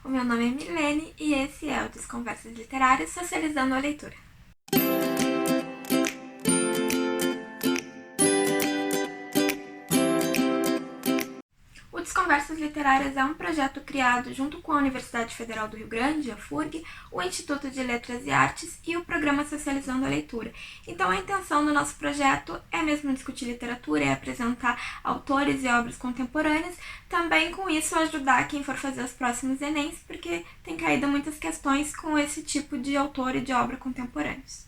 O meu nome é Milene e esse é o Desconversas Literárias Socializando a Leitura. O Desconversas Literárias é um projeto criado junto com a Universidade Federal do Rio Grande, a FURG, o Instituto de Letras e Artes e o Programa Socializando a Leitura. Então a intenção do nosso projeto é mesmo discutir literatura e apresentar autores e obras contemporâneas, também com isso ajudar quem for fazer os próximos Enems, porque tem caído muitas questões com esse tipo de autor e de obra contemporâneos.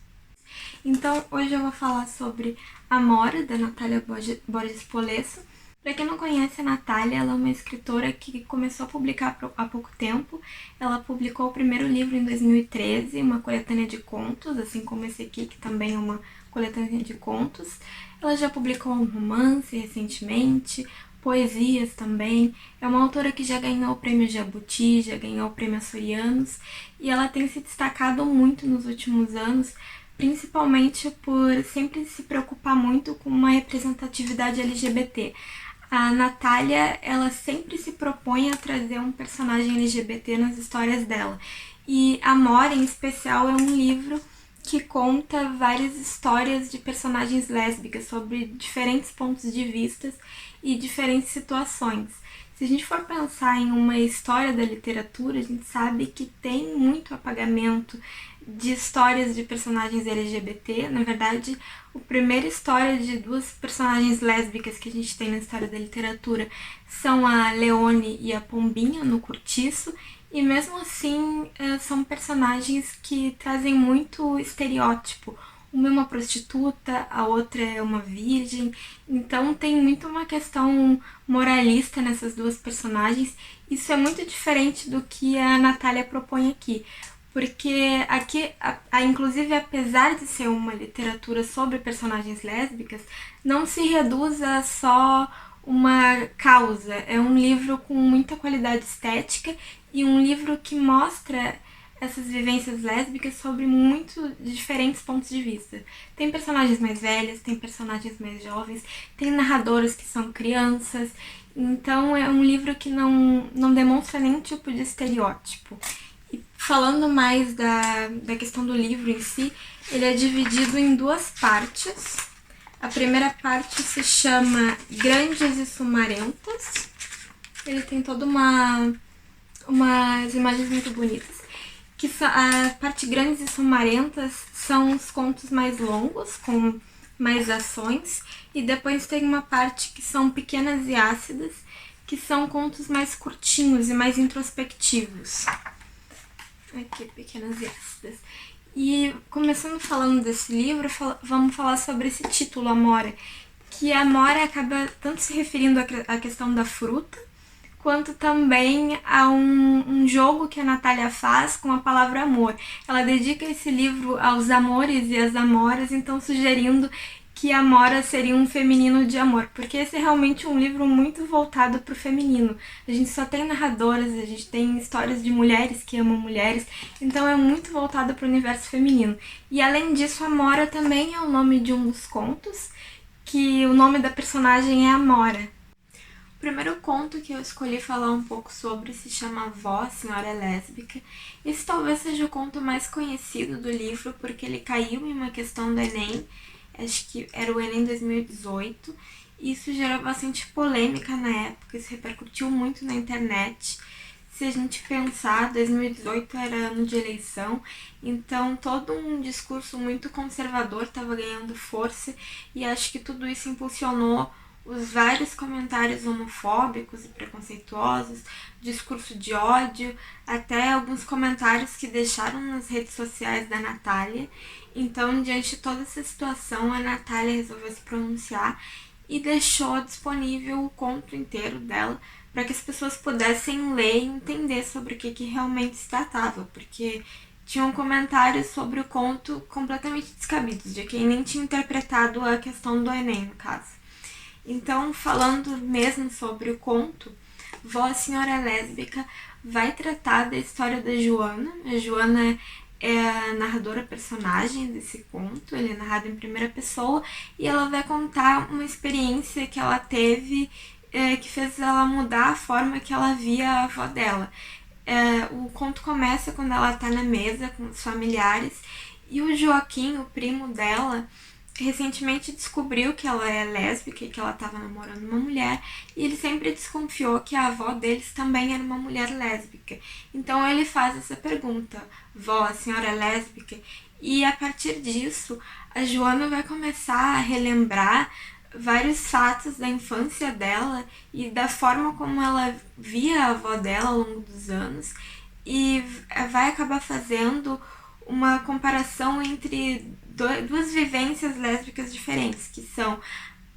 Então hoje eu vou falar sobre Amora, da Natália Borges Polesso. Para quem não conhece a Natália, ela é uma escritora que começou a publicar há pouco tempo. Ela publicou o primeiro livro em 2013, uma coletânea de contos, assim como esse aqui, que também é uma coletânea de contos. Ela já publicou um romance recentemente, poesias também. É uma autora que já ganhou o prêmio Jabuti, já ganhou o prêmio Açorianos, e ela tem se destacado muito nos últimos anos, principalmente por sempre se preocupar muito com uma representatividade LGBT. A Natália, ela sempre se propõe a trazer um personagem LGBT nas histórias dela. E Amora, em especial, é um livro que conta várias histórias de personagens lésbicas sobre diferentes pontos de vista e diferentes situações. Se a gente for pensar em uma história da literatura, a gente sabe que tem muito apagamento de histórias de personagens LGBT. Na verdade, a primeira história de duas personagens lésbicas que a gente tem na história da literatura são a Leone e a Pombinha, no Cortiço, e mesmo assim são personagens que trazem muito estereótipo. Uma é uma prostituta, a outra é uma virgem, então tem muito uma questão moralista nessas duas personagens. Isso é muito diferente do que a Natália propõe aqui, porque aqui, inclusive, apesar de ser uma literatura sobre personagens lésbicas, não se reduz a só uma causa. É um livro com muita qualidade estética e um livro que mostra essas vivências lésbicas sobre muito diferentes pontos de vista. Tem personagens mais velhas, tem personagens mais jovens, tem narradoras que são crianças, então é um livro que não demonstra nenhum tipo de estereótipo. E falando mais da questão do livro em si, ele é dividido em duas partes. A primeira parte se chama Grandes e Sumarentas. Ele tem toda umas imagens muito bonitas. Que a parte Grandes e Sumarentas são os contos mais longos, com mais ações, e depois tem uma parte que são Pequenas e Ácidas, que são contos mais curtinhos e mais introspectivos. Aqui, Pequenas e Ácidas. E começando falando desse livro, vamos falar sobre esse título, Amora, que a Amora acaba tanto se referindo à questão da fruta, quanto também a um jogo que a Natália faz com a palavra amor. Ela dedica esse livro aos amores e às amoras, então sugerindo que Amora seria um feminino de amor, porque esse é realmente um livro muito voltado para o feminino. A gente só tem narradoras, a gente tem histórias de mulheres que amam mulheres, então é muito voltado para o universo feminino. E além disso, Amora também é o nome de um dos contos, que o nome da personagem é Amora. O primeiro conto que eu escolhi falar um pouco sobre se chama Vó, a Senhora é Lésbica. Esse talvez seja o conto mais conhecido do livro, porque ele caiu em uma questão do Enem, acho que era o Enem 2018, e isso gerou bastante polêmica na época, isso repercutiu muito na internet. Se a gente pensar, 2018 era ano de eleição, então todo um discurso muito conservador estava ganhando força, e acho que tudo isso impulsionou os vários comentários homofóbicos e preconceituosos, discurso de ódio, até alguns comentários que deixaram nas redes sociais da Natália. Então, diante de toda essa situação, a Natália resolveu se pronunciar e deixou disponível o conto inteiro dela para que as pessoas pudessem ler e entender sobre o que realmente se tratava, porque tinham comentários sobre o conto completamente descabidos, de quem nem tinha interpretado a questão do Enem, no caso. Então, falando mesmo sobre o conto, Vó, a Senhora Lésbica vai tratar da história da Joana. A Joana é a narradora personagem desse conto, ele é narrado em primeira pessoa, e ela vai contar uma experiência que ela teve que fez ela mudar a forma que ela via a avó dela. O conto começa quando ela tá na mesa com os familiares e o Joaquim, o primo dela, recentemente descobriu que ela é lésbica e que ela estava namorando uma mulher, e ele sempre desconfiou que a avó deles também era uma mulher lésbica. Então ele faz essa pergunta: vó, a senhora é lésbica? E a partir disso, a Joana vai começar a relembrar vários fatos da infância dela e da forma como ela via a avó dela ao longo dos anos, e vai acabar fazendo uma comparação entre duas vivências lésbicas diferentes, que são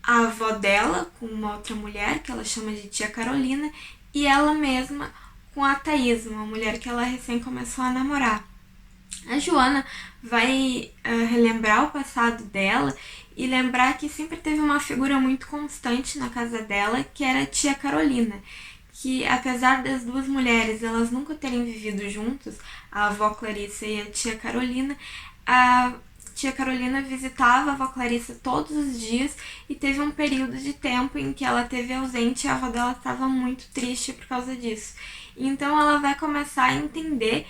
a avó dela com uma outra mulher, que ela chama de tia Carolina, e ela mesma com a Thaís, uma mulher que ela recém começou a namorar. A Joana vai relembrar o passado dela e lembrar que sempre teve uma figura muito constante na casa dela, que era a tia Carolina, que apesar das duas mulheres elas nunca terem vivido juntas, a avó Clarissa e a tia Carolina, a tia Carolina visitava a avó Clarissa todos os dias e teve um período de tempo em que ela esteve ausente e a avó dela estava muito triste por causa disso. Então ela vai começar a entender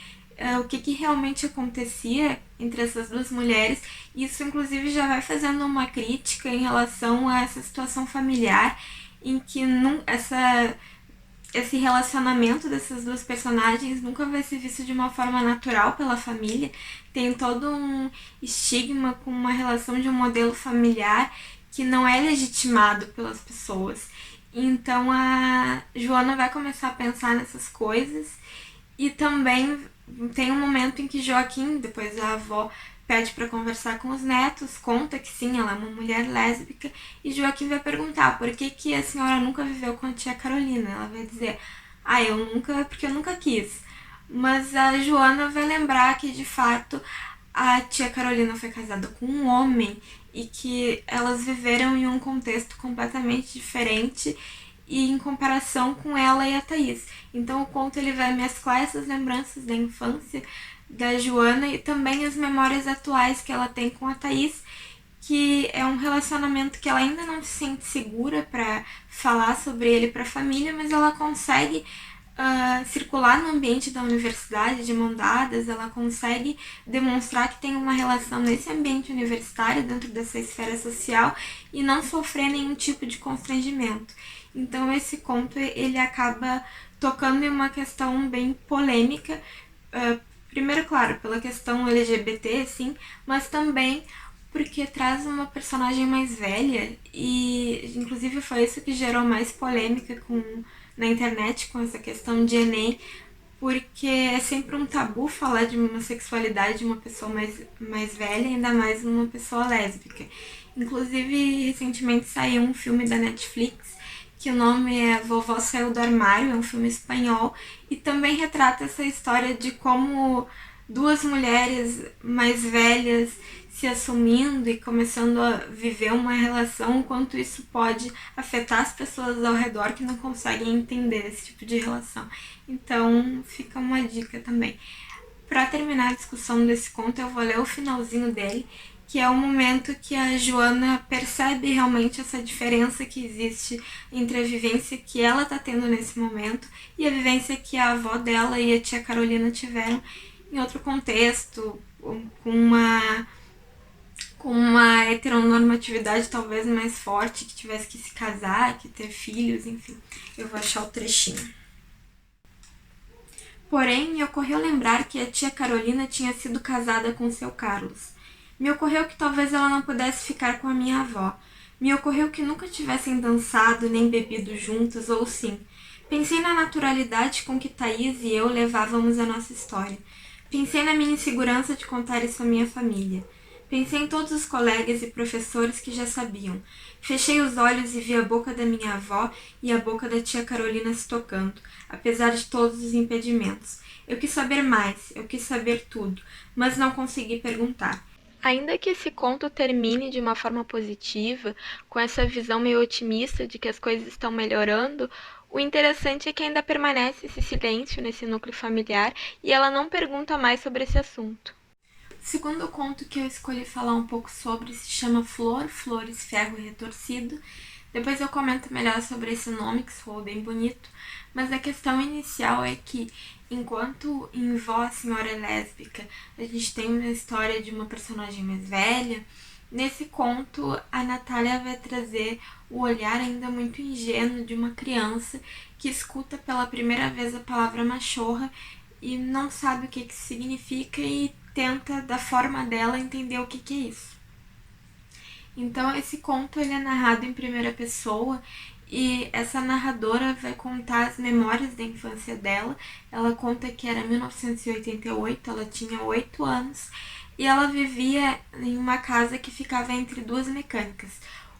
o que realmente acontecia entre essas duas mulheres. Isso, inclusive, já vai fazendo uma crítica em relação a essa situação familiar em que esse relacionamento dessas duas personagens nunca vai ser visto de uma forma natural pela família. Tem todo um estigma com uma relação de um modelo familiar que não é legitimado pelas pessoas. Então a Joana vai começar a pensar nessas coisas, e também tem um momento em que Joaquim, depois a avó, pede para conversar com os netos, conta que sim, ela é uma mulher lésbica, e Joaquim vai perguntar por que a senhora nunca viveu com a tia Carolina. Ela vai dizer: eu nunca, porque eu nunca quis. Mas a Joana vai lembrar que de fato a tia Carolina foi casada com um homem e que elas viveram em um contexto completamente diferente e em comparação com ela e a Thaís. Então o conto ele vai mesclar essas lembranças da infância da Joana e também as memórias atuais que ela tem com a Thaís, que é um relacionamento que ela ainda não se sente segura para falar sobre ele para a família, mas ela consegue circular no ambiente da universidade de mão dadas, ela consegue demonstrar que tem uma relação nesse ambiente universitário, dentro dessa esfera social, e não sofrer nenhum tipo de constrangimento. Então esse conto ele acaba tocando em uma questão bem polêmica, primeiro, claro, pela questão LGBT, sim, mas também porque traz uma personagem mais velha, e inclusive foi isso que gerou mais polêmica na internet com essa questão de Enem, porque é sempre um tabu falar de uma sexualidade de uma pessoa mais velha, ainda mais uma pessoa lésbica. Inclusive, recentemente saiu um filme da Netflix, que o nome é Vovó Saiu do Armário, é um filme espanhol, e também retrata essa história de como duas mulheres mais velhas se assumindo e começando a viver uma relação, o quanto isso pode afetar as pessoas ao redor que não conseguem entender esse tipo de relação. Então fica uma dica também. Para terminar a discussão desse conto, eu vou ler o finalzinho dele, que é o momento que a Joana percebe realmente essa diferença que existe entre a vivência que ela está tendo nesse momento e a vivência que a avó dela e a tia Carolina tiveram em outro contexto, com uma heteronormatividade talvez mais forte, que tivesse que se casar, que ter filhos, enfim. Eu vou achar o trechinho. Porém, me ocorreu lembrar que a tia Carolina tinha sido casada com seu Carlos. Me ocorreu que talvez ela não pudesse ficar com a minha avó. Me ocorreu que nunca tivessem dançado nem bebido juntas, ou sim. Pensei na naturalidade com que Thaís e eu levávamos a nossa história. Pensei na minha insegurança de contar isso à minha família. Pensei em todos os colegas e professores que já sabiam. Fechei os olhos e vi a boca da minha avó e a boca da tia Carolina se tocando, apesar de todos os impedimentos. Eu quis saber mais, eu quis saber tudo, mas não consegui perguntar. Ainda que esse conto termine de uma forma positiva, com essa visão meio otimista de que as coisas estão melhorando, o interessante é que ainda permanece esse silêncio nesse núcleo familiar e ela não pergunta mais sobre esse assunto. O segundo conto que eu escolhi falar um pouco sobre se chama Flor, Flores, Ferro Retorcido, Depois eu comento melhor sobre esse nome, que soou bem bonito, mas a questão inicial é que, enquanto em Vó, a Senhora Lésbica, a gente tem uma história de uma personagem mais velha, nesse conto a Natália vai trazer o olhar ainda muito ingênuo de uma criança que escuta pela primeira vez a palavra machorra e não sabe o que significa e tenta, da forma dela, entender o que é isso. Então esse conto ele é narrado em primeira pessoa e essa narradora vai contar as memórias da infância dela. Ela conta que era 1988, ela tinha 8 anos e ela vivia em uma casa que ficava entre duas mecânicas.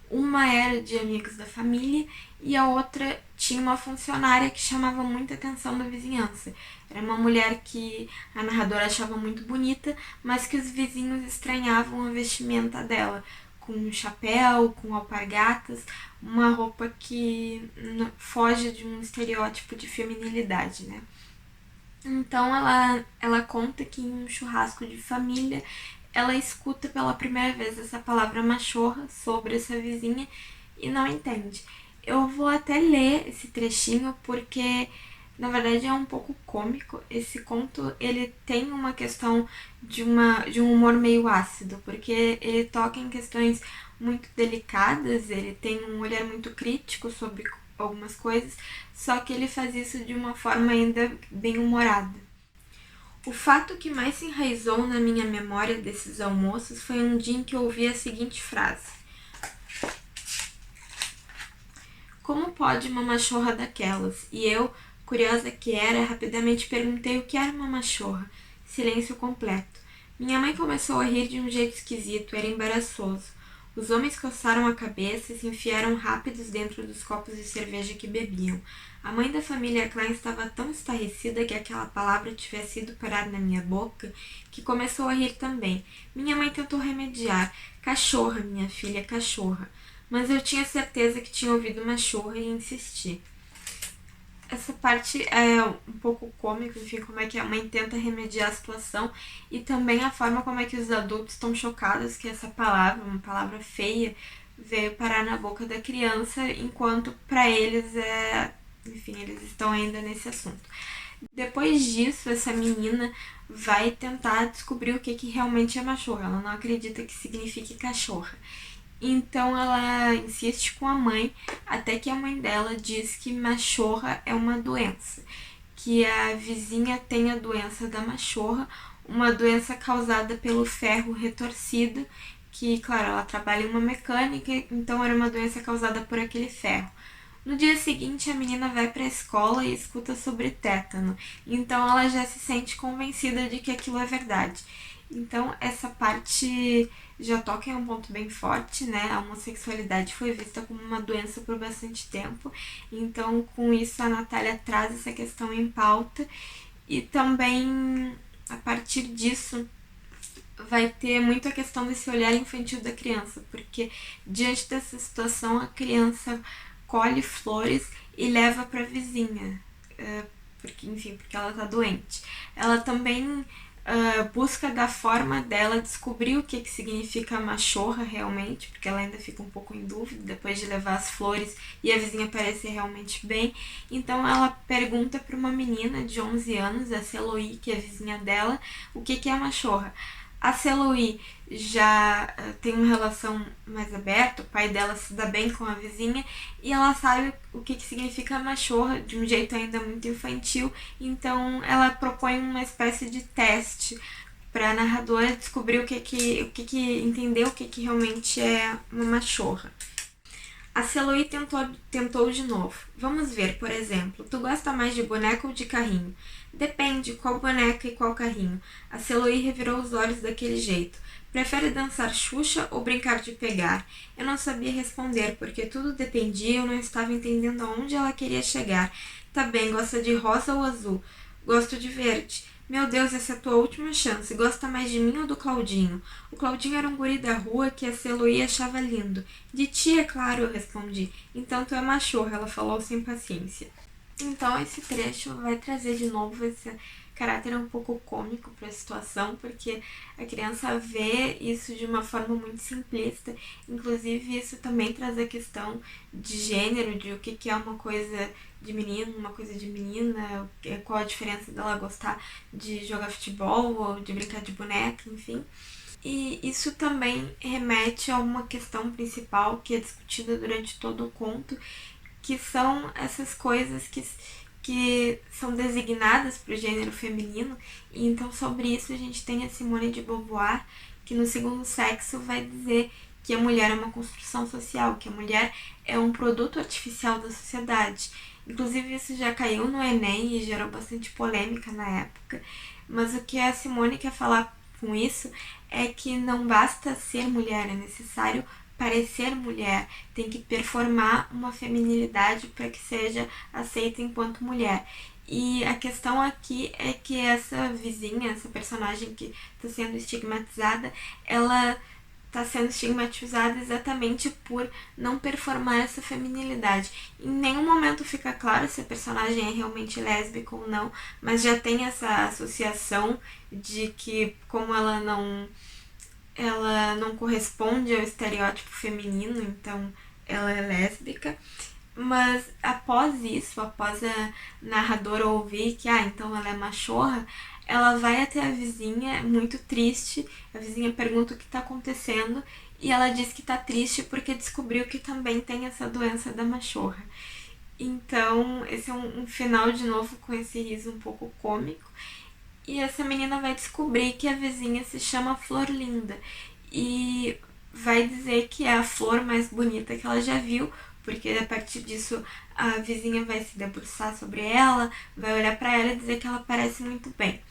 Uma era de amigos da família e a outra tinha uma funcionária que chamava muita atenção da vizinhança. Era uma mulher que a narradora achava muito bonita, mas que os vizinhos estranhavam a vestimenta dela, com um chapéu, com alpargatas, uma roupa que foge de um estereótipo de feminilidade, né? Então ela conta que em um churrasco de família ela escuta pela primeira vez essa palavra machorra sobre essa vizinha e não entende. Eu vou até ler esse trechinho porque na verdade é um pouco cômico. Esse conto ele tem uma questão de um humor meio ácido, porque ele toca em questões muito delicadas, ele tem um olhar muito crítico sobre algumas coisas, só que ele faz isso de uma forma ainda bem humorada. O fato que mais se enraizou na minha memória desses almoços foi um dia em que eu ouvi a seguinte frase: como pode uma machorra daquelas? E eu, curiosa que era, rapidamente perguntei o que era uma machorra. Silêncio completo. Minha mãe começou a rir de um jeito esquisito, era embaraçoso. Os homens coçaram a cabeça e se enfiaram rápidos dentro dos copos de cerveja que bebiam. A mãe da família Klein estava tão estarrecida que aquela palavra tivesse ido parar na minha boca que começou a rir também. Minha mãe tentou remediar. Cachorra, minha filha, cachorra. Mas eu tinha certeza que tinha ouvido machorra e insisti. Essa parte é um pouco cômica, enfim, como é que a mãe tenta remediar a situação e também a forma como é que os adultos estão chocados que essa palavra, uma palavra feia, veio parar na boca da criança, enquanto para eles enfim, eles estão ainda nesse assunto. Depois disso, essa menina vai tentar descobrir o que realmente é machorra. Ela não acredita que signifique cachorra. Então ela insiste com a mãe, até que a mãe dela diz que machorra é uma doença, que a vizinha tem a doença da machorra, uma doença causada pelo ferro retorcido, que, claro, ela trabalha em uma mecânica, então era uma doença causada por aquele ferro. No dia seguinte, a menina vai para a escola e escuta sobre tétano, então ela já se sente convencida de que aquilo é verdade. Então, essa parte já toca em um ponto bem forte, né? A homossexualidade foi vista como uma doença por bastante tempo. Então, com isso, a Natália traz essa questão em pauta. E também, a partir disso, vai ter muito a questão desse olhar infantil da criança. Porque, diante dessa situação, a criança colhe flores e leva para a vizinha. Porque ela tá doente. Ela também busca da forma dela descobrir o que significa machorra realmente, porque ela ainda fica um pouco em dúvida depois de levar as flores e a vizinha parecer realmente bem. Então ela pergunta para uma menina de 11 anos, a Celoí, que é a vizinha dela, o que é machorra. A Celoí já tem uma relação mais aberta, o pai dela se dá bem com a vizinha e ela sabe o que significa machorra de um jeito ainda muito infantil, então ela propõe uma espécie de teste para a narradora descobrir entender o que realmente é uma machorra. A Celoí tentou de novo. Vamos ver, por exemplo, tu gosta mais de boneca ou de carrinho? Depende, qual boneca e qual carrinho. A Celoí revirou os olhos daquele jeito. Prefere dançar Xuxa ou brincar de pegar? Eu não sabia responder, porque tudo dependia e eu não estava entendendo aonde ela queria chegar. Tá bem, gosta de rosa ou azul? Gosto de verde. Meu Deus, essa é a tua última chance. Gosta mais de mim ou do Claudinho? O Claudinho era um guri da rua que a Celoí achava lindo. De ti, é claro, eu respondi. Então tu é machorra, ela falou sem paciência. Então esse trecho vai trazer de novo esse caráter um pouco cômico para a situação, porque a criança vê isso de uma forma muito simplista. Inclusive isso também traz a questão de gênero, de o que é uma coisa de menino, uma coisa de menina, qual a diferença dela gostar de jogar futebol ou de brincar de boneca, enfim. E isso também remete a uma questão principal que é discutida durante todo o conto, que são essas coisas que são designadas para o gênero feminino. E então sobre isso a gente tem a Simone de Beauvoir, que no Segundo Sexo vai dizer que a mulher é uma construção social, que a mulher é um produto artificial da sociedade. Inclusive isso já caiu no Enem e gerou bastante polêmica na época, mas o que a Simone quer falar com isso é que não basta ser mulher, é necessário parecer mulher, tem que performar uma feminilidade para que seja aceita enquanto mulher. E a questão aqui é que essa vizinha, essa personagem que está sendo estigmatizada, ela está sendo estigmatizada exatamente por não performar essa feminilidade. Em nenhum momento fica claro se a personagem é realmente lésbica ou não, mas já tem essa associação de que como ela não corresponde ao estereótipo feminino, então ela é lésbica. Mas após isso, após a narradora ouvir que, então ela é machorra, ela vai até a vizinha muito triste. A vizinha pergunta o que está acontecendo e ela diz que está triste porque descobriu que também tem essa doença da machorra. Então, esse é um final de novo com esse riso um pouco cômico. E essa menina vai descobrir que a vizinha se chama Florlinda e vai dizer que é a flor mais bonita que ela já viu, porque a partir disso a vizinha vai se debruçar sobre ela, vai olhar para ela e dizer que ela parece muito bem.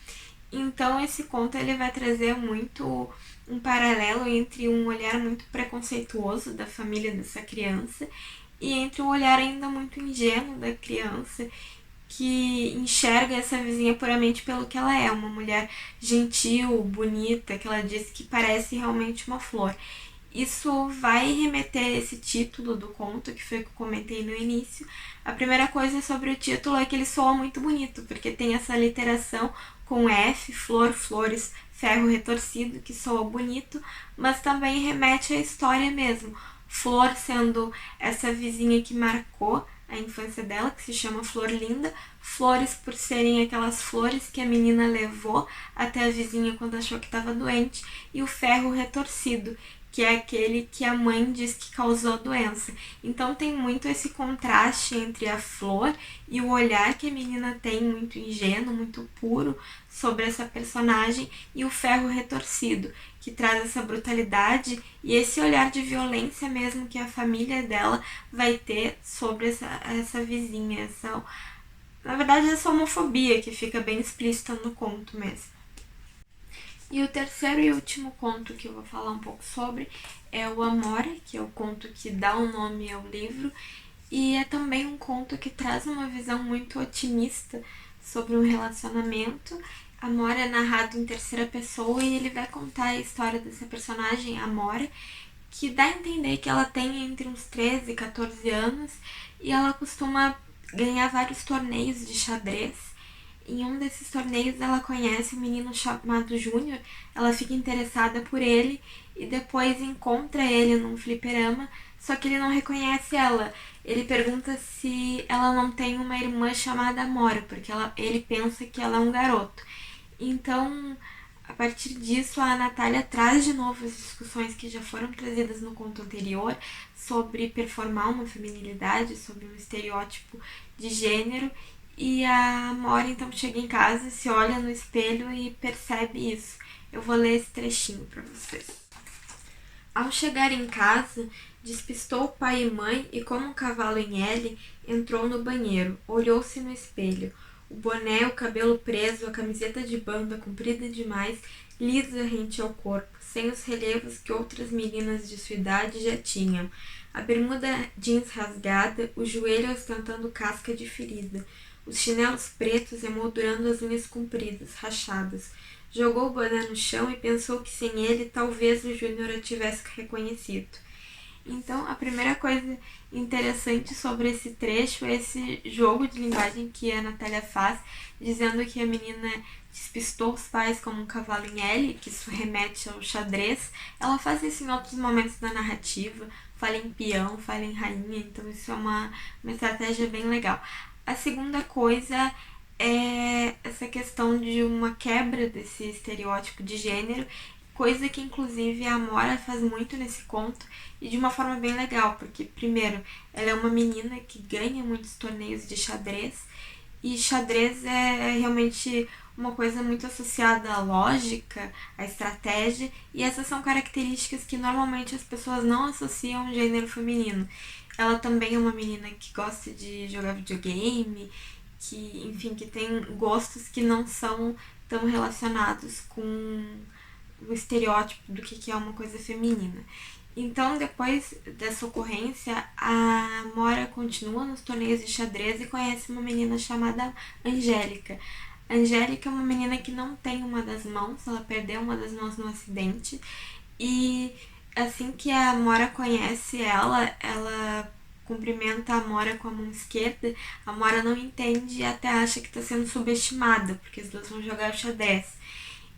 Então esse conto ele vai trazer muito um paralelo entre um olhar muito preconceituoso da família dessa criança e entre um olhar ainda muito ingênuo da criança que enxerga essa vizinha puramente pelo que ela é, uma mulher gentil, bonita, que ela diz que parece realmente uma flor. Isso vai remeter a esse título do conto, que foi o que eu comentei no início. A primeira coisa sobre o título é que ele soa muito bonito, porque tem essa literação com F, flor, flores, ferro retorcido, que soa bonito, mas também remete à história mesmo. Flor sendo essa vizinha que marcou a infância dela, que se chama Florlinda. Flores por serem aquelas flores que a menina levou até a vizinha quando achou que estava doente. E o ferro retorcido, que é aquele que a mãe diz que causou a doença. Então tem muito esse contraste entre a flor e o olhar que a menina tem, muito ingênuo, muito puro, sobre essa personagem, e o ferro retorcido, que traz essa brutalidade e esse olhar de violência mesmo que a família dela vai ter sobre essa vizinha, na verdade essa homofobia que fica bem explícita no conto mesmo. E o terceiro e último conto que eu vou falar um pouco sobre é o Amore, que é o conto que dá o nome ao livro, e é também um conto que traz uma visão muito otimista sobre um relacionamento. Amore é narrado em terceira pessoa e ele vai contar a história dessa personagem, Amore, que dá a entender que ela tem entre uns 13 e 14 anos e ela costuma ganhar vários torneios de xadrez. Em um desses torneios ela conhece um menino chamado Júnior, ela fica interessada por ele e depois encontra ele num fliperama, só que ele não reconhece ela. Ele pergunta se ela não tem uma irmã chamada Amora, porque ele pensa que ela é um garoto. Então, a partir disso, a Natália traz de novo as discussões que já foram trazidas no conto anterior sobre performar uma feminilidade, sobre um estereótipo de gênero. E a Mora então chega em casa, se olha no espelho e percebe isso. Eu vou ler esse trechinho para vocês. Ao chegar em casa, despistou o pai e mãe e, como um cavalo em L, entrou no banheiro, olhou-se no espelho. O boné, o cabelo preso, a camiseta de banda comprida demais, lisa rente ao corpo, sem os relevos que outras meninas de sua idade já tinham. A bermuda jeans rasgada, o joelho ostentando casca de ferida, os chinelos pretos emoldurando as unhas compridas, rachadas. Jogou o boné no chão e pensou que sem ele talvez o Júnior a tivesse reconhecido. Então, a primeira coisa interessante sobre esse trecho é esse jogo de linguagem que a Natália faz, dizendo que a menina despistou os pais como um cavalo em L, que isso remete ao xadrez. Ela faz isso em outros momentos da narrativa, fala em peão, fala em rainha, então isso é uma estratégia bem legal. A segunda coisa é essa questão de uma quebra desse estereótipo de gênero, coisa que inclusive a Amora faz muito nesse conto e de uma forma bem legal, porque primeiro, ela é uma menina que ganha muitos torneios de xadrez e xadrez é realmente uma coisa muito associada à lógica, à estratégia, e essas são características que normalmente as pessoas não associam ao gênero feminino. Ela também é uma menina que gosta de jogar videogame, que, enfim, que tem gostos que não são tão relacionados com o estereótipo do que é uma coisa feminina. Então, depois dessa ocorrência, a Mora continua nos torneios de xadrez e conhece uma menina chamada Angélica. Angélica é uma menina que não tem uma das mãos, ela perdeu uma das mãos no acidente. E assim que a Mora conhece ela cumprimenta a Mora com a mão esquerda. A Mora não entende e até acha que está sendo subestimada, porque as duas vão jogar xadrez.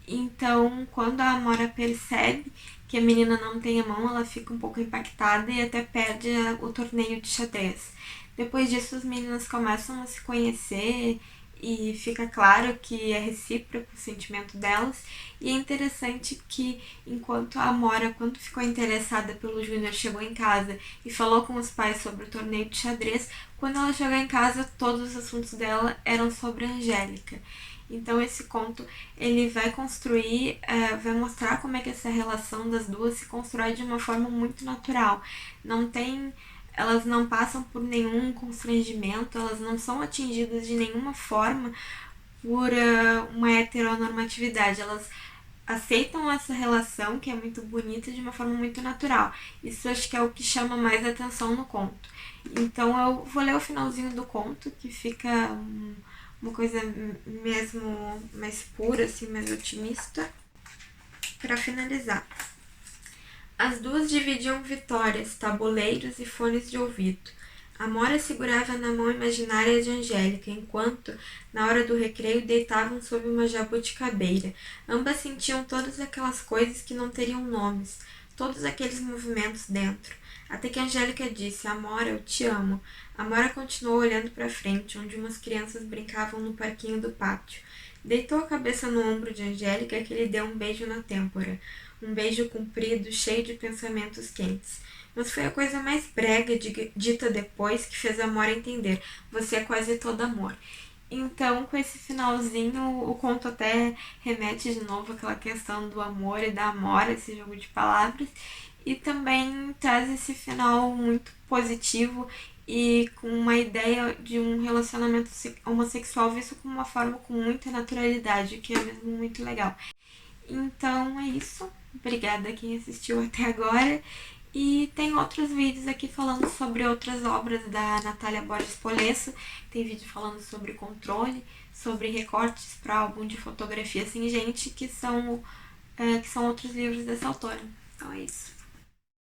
Então, quando a Amora percebe que a menina não tem a mão, ela fica um pouco impactada e até perde o torneio de xadrez. Depois disso, as meninas começam a se conhecer e fica claro que é recíproco o sentimento delas. E é interessante que, enquanto a Amora, quando ficou interessada pelo Júnior, chegou em casa e falou com os pais sobre o torneio de xadrez, quando ela chegou em casa, todos os assuntos dela eram sobre a Angélica. Então esse conto ele vai construir, vai mostrar como é que essa relação das duas se constrói de uma forma muito natural. Não tem, elas não passam por nenhum constrangimento, elas não são atingidas de nenhuma forma por uma heteronormatividade. Elas aceitam essa relação que é muito bonita de uma forma muito natural. Isso acho que é o que chama mais atenção no conto. Então eu vou ler o finalzinho do conto, que fica uma coisa mesmo mais pura, assim, mais otimista. Para finalizar, as duas dividiam vitórias, tabuleiros e fones de ouvido. Amora segurava na mão imaginária de Angélica, enquanto, na hora do recreio, deitavam sob uma jabuticabeira. Ambas sentiam todas aquelas coisas que não teriam nomes, todos aqueles movimentos dentro. Até que Angélica disse: Amora, eu te amo. Amora continuou olhando para frente, onde umas crianças brincavam no parquinho do pátio. Deitou a cabeça no ombro de Angélica, que lhe deu um beijo na têmpora. Um beijo comprido, cheio de pensamentos quentes. Mas foi a coisa mais brega dita depois que fez a Amora entender. Você é quase todo amor. Então, com esse finalzinho, o conto até remete de novo àquela questão do amor e da Amora, esse jogo de palavras. E também traz esse final muito positivo e com uma ideia de um relacionamento homossexual visto como uma forma com muita naturalidade, que é mesmo muito legal. Então é isso. Obrigada a quem assistiu até agora. E tem outros vídeos aqui falando sobre outras obras da Natália Borges Polesso. Tem vídeo falando sobre controle, sobre recortes para álbum de fotografia sem gente, que são outros livros dessa autora. Então é isso.